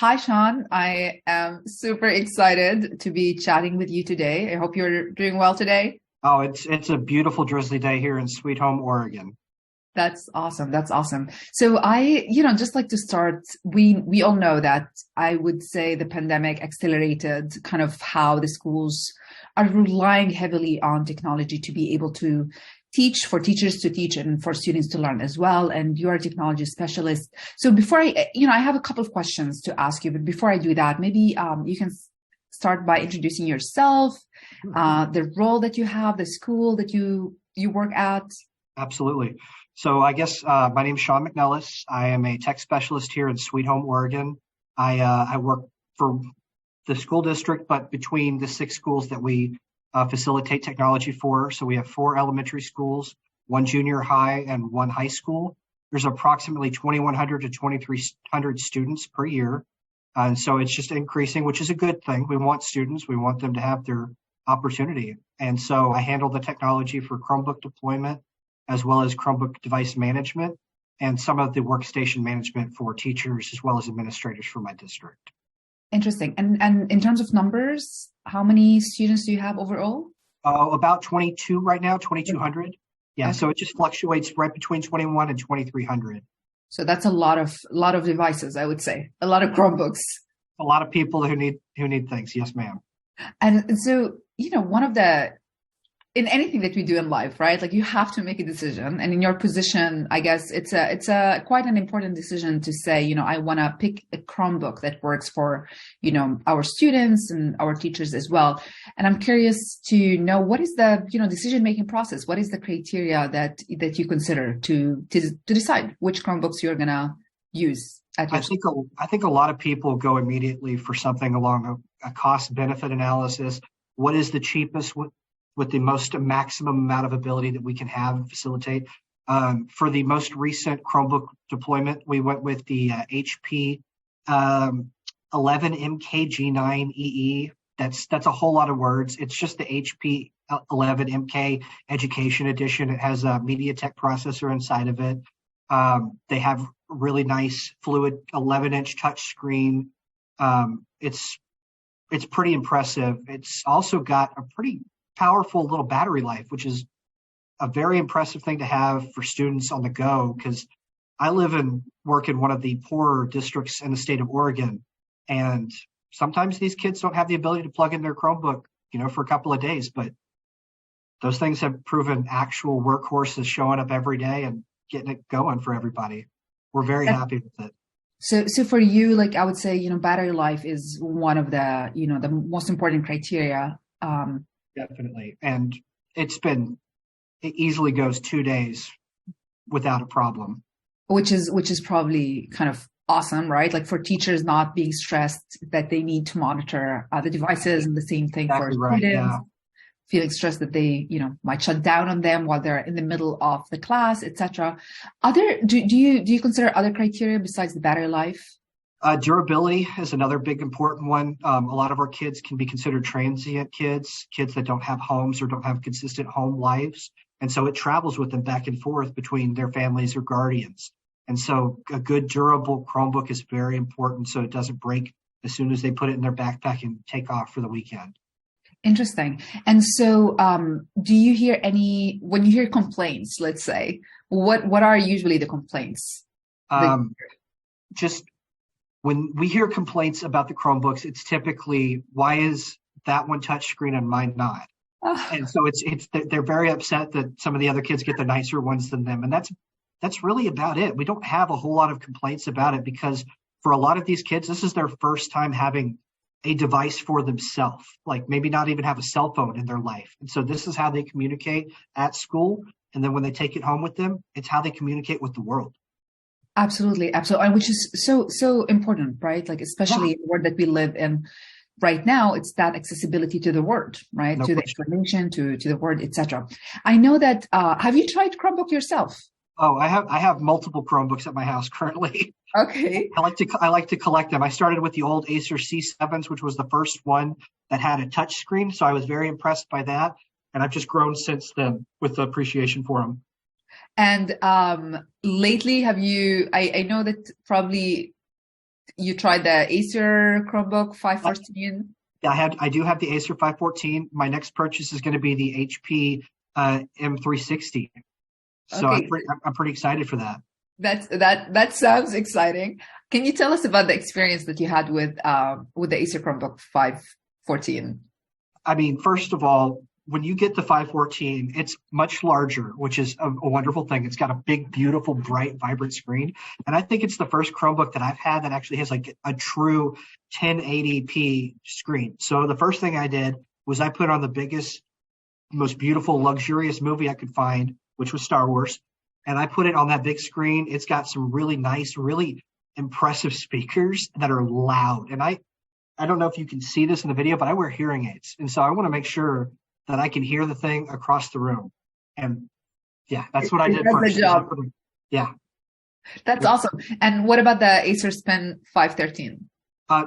Hi, Sean. I am super excited to be chatting with you today. I hope you're doing well today. Oh, it's a beautiful drizzly day here in Sweet Home, Oregon. That's awesome. That's awesome. So just like to start, we all know that I would say the pandemic accelerated kind of how the schools are relying heavily on technology to be able to teach, for teachers to teach and for students to learn as well. And you're a technology specialist. So I have a couple of questions to ask you, but before I do that, maybe you can start by introducing yourself, the role that you have, the school that you work at. Absolutely. So I guess my name is Sean McNellis. I am a tech specialist here in Sweet Home, Oregon. I work for the school district, but between the six schools that we facilitate technology for. So we have four elementary schools, one junior high, and one high school. There's approximately 2,100 to 2,300 students per year. And so it's just increasing, which is a good thing. We want students. We want them to have their opportunity. And so I handle the technology for Chromebook deployment, as well as Chromebook device management, and some of the workstation management for teachers as well as administrators for my district. Interesting. And in terms of numbers, how many students do you have overall? About 22 right now, 2,200. Yeah, Okay. so it just fluctuates right between 21 and 2,300. So that's a lot of devices, I would say, a lot of Chromebooks. A lot of people who need things. Yes, ma'am. And so, one of in anything that we do in life, right? Like you have to make a decision. And in your position, I guess it's a quite an important decision to say, I want to pick a Chromebook that works for, our students and our teachers as well. And I'm curious to know, what is the, decision-making process? What is the criteria that you consider to decide which Chromebooks you're going to use at your school? I think a lot of people go immediately for something along a cost benefit analysis. What is the cheapest with the most maximum amount of ability that we can have and facilitate? For the most recent Chromebook deployment, we went with the HP 11 MKG9EE. That's a whole lot of words. It's just the HP 11 MK Education Edition. It has a MediaTek processor inside of it. They have really nice fluid 11-inch touchscreen. It's pretty impressive. It's also got a pretty powerful little battery life, which is a very impressive thing to have for students on the go, because I live and work in one of the poorer districts in the state of Oregon, and sometimes these kids don't have the ability to plug in their Chromebook, for a couple of days, but those things have proven actual workhorses showing up every day and getting it going for everybody. We're very happy with it. So for you, like I would say, battery life is one of the, the most important criteria. Definitely. And it easily goes 2 days without a problem. Which is probably kind of awesome, right? Like for teachers not being stressed that they need to monitor the devices, and the same thing Exactly for right. students, Yeah. feeling stressed that they, might shut down on them while they're in the middle of the class, etc. Do you consider other criteria besides the battery life? Durability is another big important one. A lot of our kids can be considered transient kids that don't have homes or don't have consistent home lives. And so it travels with them back and forth between their families or guardians. And so a good durable Chromebook is very important, so it doesn't break as soon as they put it in their backpack and take off for the weekend. Interesting. And so do you hear when you hear complaints, let's say, what are usually the complaints? Just when we hear complaints about the Chromebooks, it's typically, why is that one touchscreen and mine not? And so they're very upset that some of the other kids get the nicer ones than them. And that's really about it. We don't have a whole lot of complaints about it, because for a lot of these kids, this is their first time having a device for themselves, like maybe not even have a cell phone in their life. And so this is how they communicate at school. And then when they take it home with them, it's how they communicate with the world. Absolutely. And which is so important, right? Like, especially in the world that we live in right now, it's that accessibility to the word, right? No to question. the information, to the word, etc. I know that, have you tried Chromebook yourself? Oh, I have multiple Chromebooks at my house currently. Okay. I like to collect them. I started with the old Acer C7s, which was the first one that had a touch screen. So I was very impressed by that. And I've just grown since then with the appreciation for them. And lately, I know that probably you tried the Acer Chromebook I, 514? I do have the Acer 514. My next purchase is going to be the HP M360. So Okay, I'm pretty excited for that. that sounds exciting. Can you tell us about the experience that you had with the Acer Chromebook 514? I mean, first of all, when you get the 514, it's much larger, which is a wonderful thing. It's got a big, beautiful, bright, vibrant screen. And I think it's the first Chromebook that I've had that actually has like a true 1080p screen. So the first thing I did was I put on the biggest, most beautiful, luxurious movie I could find, which was Star Wars. And I put it on that big screen. It's got some really nice, really impressive speakers that are loud. And I don't know if you can see this in the video, but I wear hearing aids. And so I want to make sure that I can hear the thing across the room. And yeah, that's what I did That's first. the job. Yeah. That's awesome. And what about the Acer Spin 513?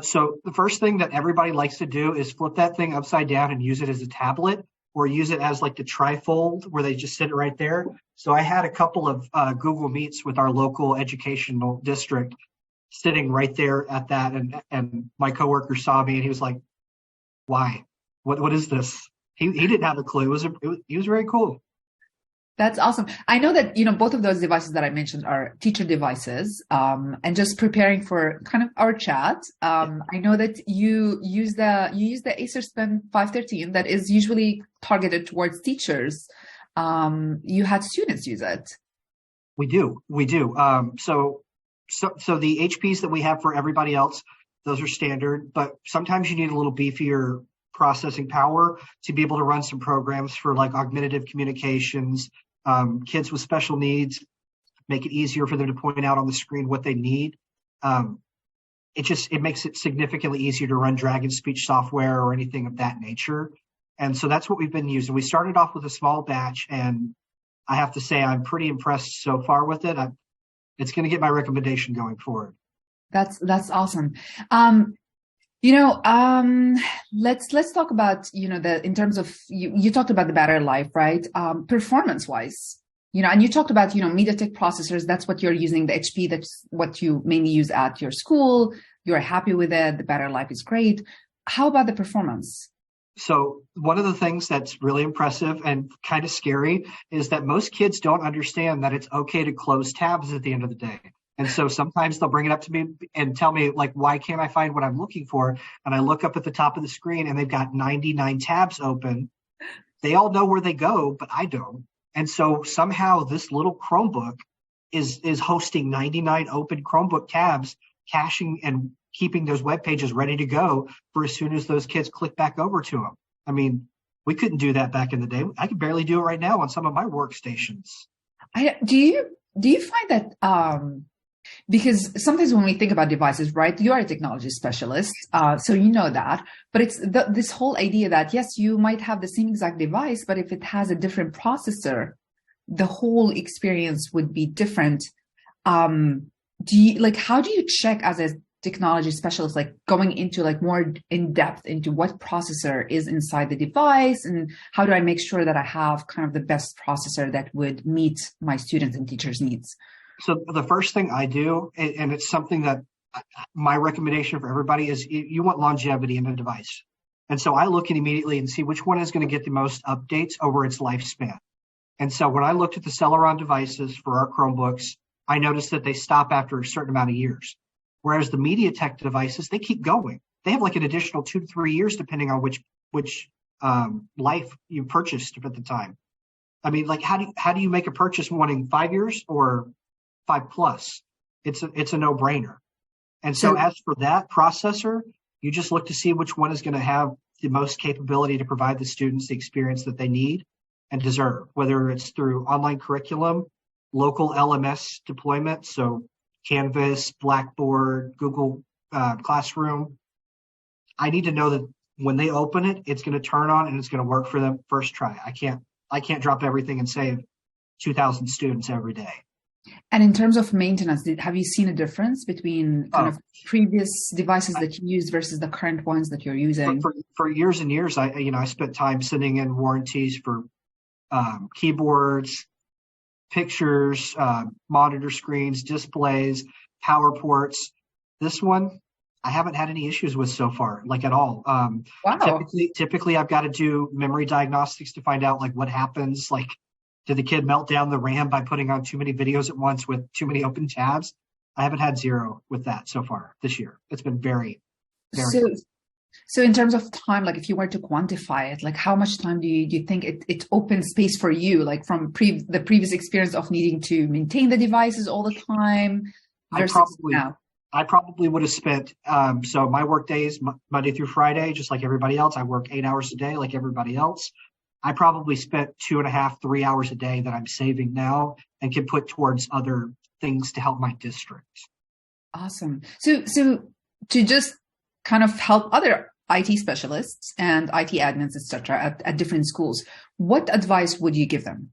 So the first thing that everybody likes to do is flip that thing upside down and use it as a tablet, or use it as like the trifold where they just sit right there. So I had a couple of Google Meets with our local educational district sitting right there at that. And my coworker saw me and he was like, why? What is this? He didn't have a clue. He was very cool. That's awesome. I know that, both of those devices that I mentioned are teacher devices. And just preparing for kind of our chat, I know that you use the Acer Spin 513 that is usually targeted towards teachers. You had students use it. We do. So the HPs that we have for everybody else, those are standard, but sometimes you need a little beefier processing power to be able to run some programs for like augmentative communications, kids with special needs, make it easier for them to point out on the screen what they need. It makes it significantly easier to run Dragon speech software or anything of that nature. And so that's what we've been using. We started off with a small batch, and I have to say I'm pretty impressed so far with it. It's going to get my recommendation going forward. That's awesome. Let's talk about, in terms of, you talked about the battery life, right? Performance wise, and you talked about, MediaTek processors. That's what you're using, the HP. That's what you mainly use at your school. You're happy with it. The battery life is great. How about the performance? So one of the things that's really impressive and kind of scary is that most kids don't understand that it's okay to close tabs at the end of the day. And so sometimes they'll bring it up to me and tell me, like, why can't I find what I'm looking for? And I look up at the top of the screen and they've got 99 tabs open. They all know where they go, but I don't. And so somehow this little Chromebook is hosting 99 open Chromebook tabs, caching and keeping those web pages ready to go for as soon as those kids click back over to them. I mean, we couldn't do that back in the day. I can barely do it right now on some of my workstations. Do you find that, because sometimes when we think about devices, right, you are a technology specialist, so you know that, but it's this whole idea that, yes, you might have the same exact device, but if it has a different processor, the whole experience would be different. How do you check as a technology specialist, like going into like more in depth into what processor is inside the device, and how do I make sure that I have kind of the best processor that would meet my students and teachers' needs? So the first thing I do, and it's something that my recommendation for everybody is, you want longevity in a device. And so I look at immediately and see which one is going to get the most updates over its lifespan. And so when I looked at the Celeron devices for our Chromebooks, I noticed that they stop after a certain amount of years. Whereas the MediaTek devices, they keep going. They have like an additional 2 to 3 years, depending on which life you purchased at the time. I mean, like, how do you make a purchase wanting 5 years or 5+? It's a no-brainer. And so as for that processor, you just look to see which one is going to have the most capability to provide the students the experience that they need and deserve, whether it's through online curriculum, local LMS deployment, so Canvas, Blackboard, Google Classroom. I need to know that when they open it, it's going to turn on and it's going to work for them first try. I can't drop everything and save 2,000 students every day. And in terms of maintenance, have you seen a difference between kind of previous devices that you used versus the current ones that you're using? For years and years, I spent time sending in warranties for keyboards, pictures, monitor screens, displays, power ports. This one, I haven't had any issues with so far, like at all. Wow. Typically I've got to do memory diagnostics to find out like what happens. Like, did the kid melt down the RAM by putting on too many videos at once with too many open tabs? I haven't had zero with that so far this year. It's been very, very So, nice. so in terms of time, like if you were to quantify it, like how much time do you think it opens space for you, like from the previous experience of needing to maintain the devices all the time I versus probably now? I probably would have spent so my work days Monday through Friday, just like everybody else. I work 8 hours a day, like everybody else. I probably spent 2.5, 3 hours a day that I'm saving now and can put towards other things to help my district. Awesome. So to just kind of help other IT specialists and IT admins, etc., at different schools, what advice would you give them?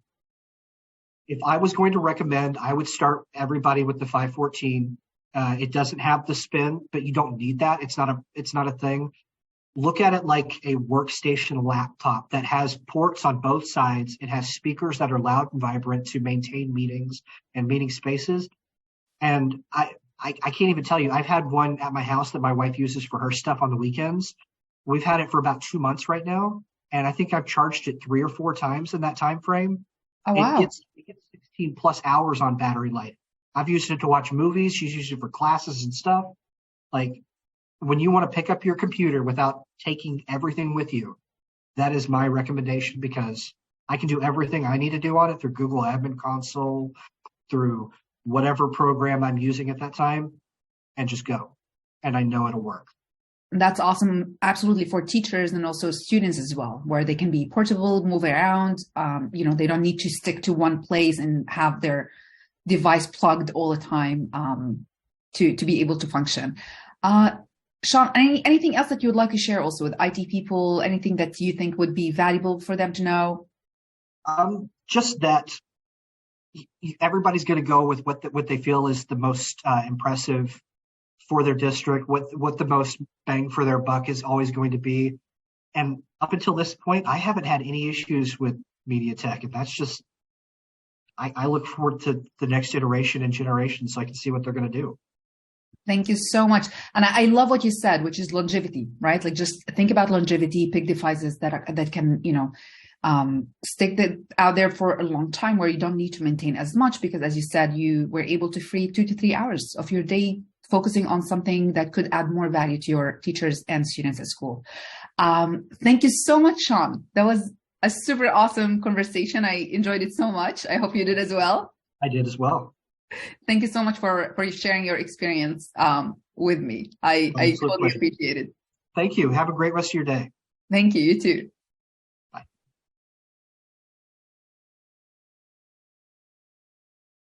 If I was going to recommend, I would start everybody with the 514. It doesn't have the spin, but you don't need that. It's not a thing. Look at it like a workstation laptop that has ports on both sides. It has speakers that are loud and vibrant to maintain meetings and meeting spaces. And I can't even tell you, I've had one at my house that my wife uses for her stuff on the weekends. We've had it for about 2 months right now. And I think I've charged it 3 or 4 times in that time frame. Oh, It wow. gets, it gets 16 plus hours on battery life. I've used it to watch movies. She's used it for classes and stuff. Like, when you want to pick up your computer without taking everything with you, that is my recommendation because I can do everything I need to do on it through Google Admin Console, through whatever program I'm using at that time, and just go. And I know it'll work. That's awesome. Absolutely, for teachers and also students as well, where they can be portable, move around. They don't need to stick to one place and have their device plugged all the time to be able to function. Sean, anything else that you would like to share also with IT people? Anything that you think would be valuable for them to know? Just that everybody's going to go with what they feel is the most impressive for their district, what the most bang for their buck is always going to be. And up until this point, I haven't had any issues with MediaTek, and that's just I look forward to the next iteration and generation so I can see what they're going to do. Thank you so much. And I love what you said, which is longevity, right? Like just think about longevity, pick devices that can, stick that out there for a long time where you don't need to maintain as much because as you said, you were able to free 2 to 3 hours of your day focusing on something that could add more value to your teachers and students at school. Thank you so much, Sean. That was a super awesome conversation. I enjoyed it so much. I hope you did as well. I did as well. Thank you so much for sharing your experience with me. I totally appreciate it. Thank you. Have a great rest of your day. Thank you. You too.